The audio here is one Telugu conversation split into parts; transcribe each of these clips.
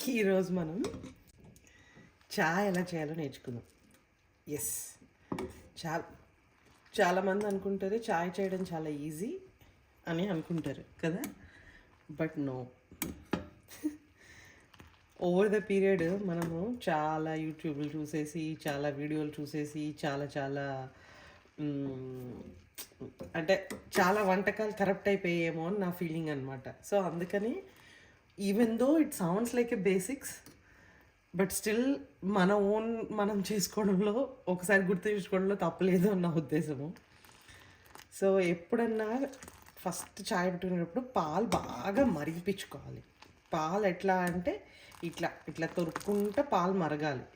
ఈరోజు మనం చాయ్ ఎలా చేయాలో నేర్చుకుందాం. ఎస్, చాలా చాలామంది అనుకుంటారు చాయ్ చేయడం చాలా ఈజీ అని అనుకుంటారు కదా. But no, over the period మనము చాలా యూట్యూబ్లు చూసేసి, చాలా వీడియోలు చూసేసి, చాలా చాలా అంటే చాలా వంటకాలు కరప్ట్ అయిపోయేమో అని నా ఫీలింగ్ అనమాట. సో అందుకని even though it sounds like a basics, but still మన ఓన్ మనం చేసుకోవడంలో ఒకసారి గుర్తు చేసుకోవడంలో తప్పలేదు అన్న ఉద్దేశము. సో ఎప్పుడన్నా ఫస్ట్ చాయ్ పెట్టుకునేటప్పుడు పాలు బాగా మరిగిపించుకోవాలి. పాలు ఎట్లా అంటే ఇట్లా ఇట్లా తొరుక్కుంటూ పాలు మరగాలి.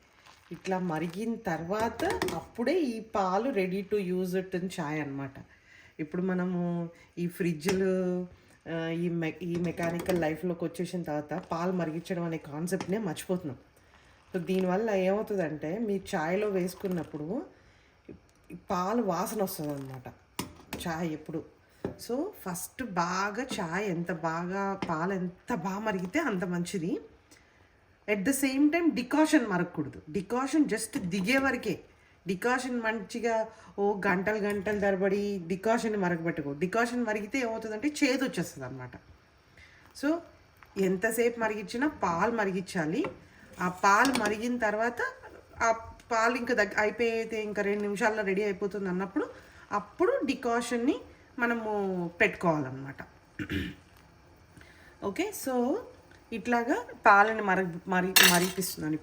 ఇట్లా మరిగిన తర్వాత అప్పుడే ఈ పాలు ready to use it in చాయ్ అనమాట. ఇప్పుడు మనము ఈ ఫ్రిడ్జ్లు ఈ మెకానికల్ లైఫ్లోకి వచ్చేసిన తర్వాత పాలు మరిగించడం అనే కాన్సెప్ట్నే మర్చిపోతున్నాం. సో దీనివల్ల ఏమవుతుందంటే మీ చాయ్లో వేసుకున్నప్పుడు పాలు వాసన వస్తుంది అనమాట చాయ్ ఎప్పుడు. సో ఫస్ట్ బాగా చాయ్ పాలు ఎంత బాగా మరిగితే అంత మంచిది. At the same time decoction మరగకూడదు. డికాషన్ జస్ట్ దిగే వరకే. డికాషన్ మంచిగా గంటలు తరబడి డికాషన్ మరగబెట్టుకో. డికాషన్ మరిగితే ఏమవుతుందంటే చేదు వచ్చేస్తుంది అనమాట. సో ఎంతసేపు మరిగించినా పాలు మరిగించాలి. ఆ పాలు మరిగిన తర్వాత ఆ పాలు ఇంకా అయిపోయితే ఇంకా 2 నిమిషాల్లో రెడీ అయిపోతుంది అన్నప్పుడు అప్పుడు డికాషన్ని మనము పెట్టుకోవాలన్నమాట. ఓకే, సో ఇట్లాగా పాలని మరిగిపిస్తున్నాను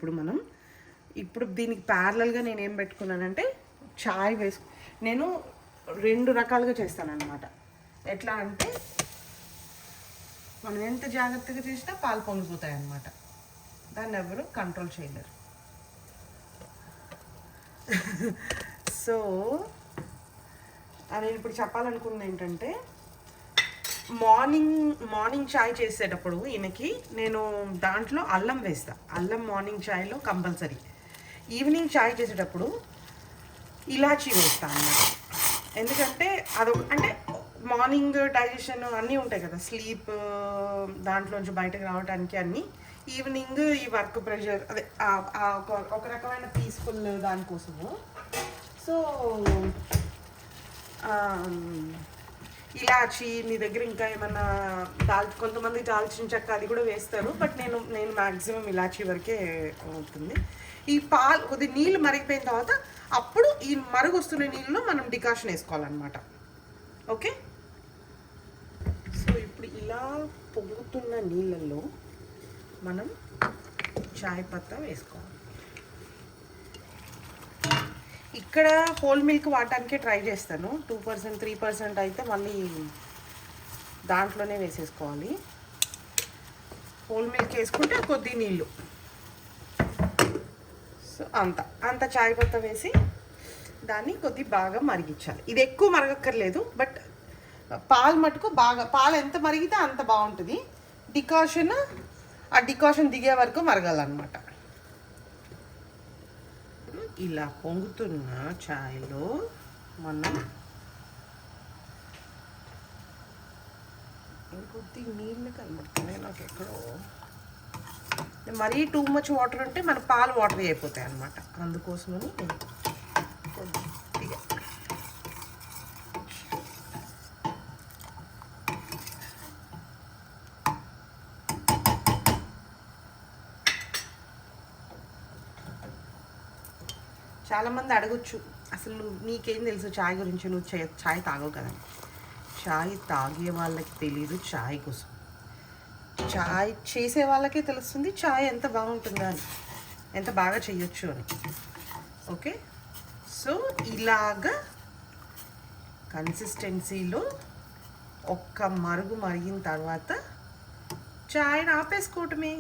ఇప్పుడు దీనికి ప్యారలల్గా నేను ఏం పెట్టుకున్నానంటే చాయ్ నేను 2 రకాలుగా చేస్తానన్నమాట. ఎట్లా అంటే మనం ఎంత జాగ్రత్తగా చేసినా పాలు పొంగిపోతాయి అన్నమాట. దాన్ని ఎవరు కంట్రోల్ చేయలేరు. సో నేను ఇప్పుడు చెప్పాలనుకుంది ఏంటంటే మార్నింగ్ చాయ్ చేసేటప్పుడు ఈయనకి నేను దాంట్లో అల్లం వేస్తా. అల్లం మార్నింగ్ చాయ్లో కంపల్సరీ. ఈవినింగ్ చాయ్ చేసేటప్పుడు ఇలాచీ వేస్తా అన్నమాట. ఎందుకంటే అంటే మార్నింగ్ డైజెషన్ అన్నీ ఉంటాయి కదా, స్లీప్ దాంట్లోంచి బయటకు రావడానికి అన్నీ. ఈవినింగ్ ఈ వర్క్ ప్రెషర్ అదే ఒక రకమైన పీస్ఫుల్ దానికోసము. సో ఇలాచి మీ దగ్గర ఇంకా ఏమన్నా కొంతమంది దాల్చిన చెక్క అది కూడా వేస్తారు, బట్ నేను మ్యాక్సిమం ఇలాచి వరకే అవుతుంది. ఈ పాలు కొద్ది నీళ్ళు మరిగిపోయిన తర్వాత అప్పుడు ఈ మరుగు వస్తున్న నీళ్ళలో మనం డికాషన్ వేసుకోవాలన్నమాట. ఓకే, సో ఇప్పుడు ఇలా పొంగుతున్న నీళ్ళల్లో మనం చాయ్ పత్తా వేసుకోవాలి. ఇక్కడ హోల్ మిల్క్ వాడటానికే ట్రై చేస్తాను. 2%, 3% అయితే మళ్ళీ దాంట్లోనే వేసేసుకోవాలి. హోల్ మిల్క్ వేసుకుంటే కొద్ది నీళ్ళు. సో అంత చాయ్ పత్తా వేసి దాన్ని కొద్ది బాగా మరిగించాలి. ఇది ఎక్కువ మరగక్కర్లేదు, బట్ పాలు మటుకు పాలు ఎంత మరిగితే అంత బాగుంటుంది. డికాషన్ దిగే వరకు మరగాలన్నమాట. ఇలా పొంగుతున్న చాయ్లో మనం ఇంకొద్ది నీళ్ళు కనబడుతున్నాయి నాకు ఎక్కడో. మరీ టూ మచ్ వాటర్ ఉంటే మన పాలు వాటర్ అయిపోతాయి అన్నమాట. అందుకోసమని కొద్దిగా చాలామంది అడగొచ్చు, అసలు నీకేం తెలుసు చాయ్ గురించి, నువ్వు చాయ్ తాగవు కదా. చాయ్ తాగే వాళ్ళకి తెలీదు చాయ్ కోసం. చాయ్ చేసే వాళ్ళకే తెలుస్తుంది చాయ్ ఎంత బాగుంటుందా అని, ఎంత బాగా చేయొచ్చు అని. ఓకే, సో ఇలాగా కన్సిస్టెన్సీలో ఒక్క మరుగు మరిగిన తర్వాత చాయ్ని ఆపేసుకోవటమే.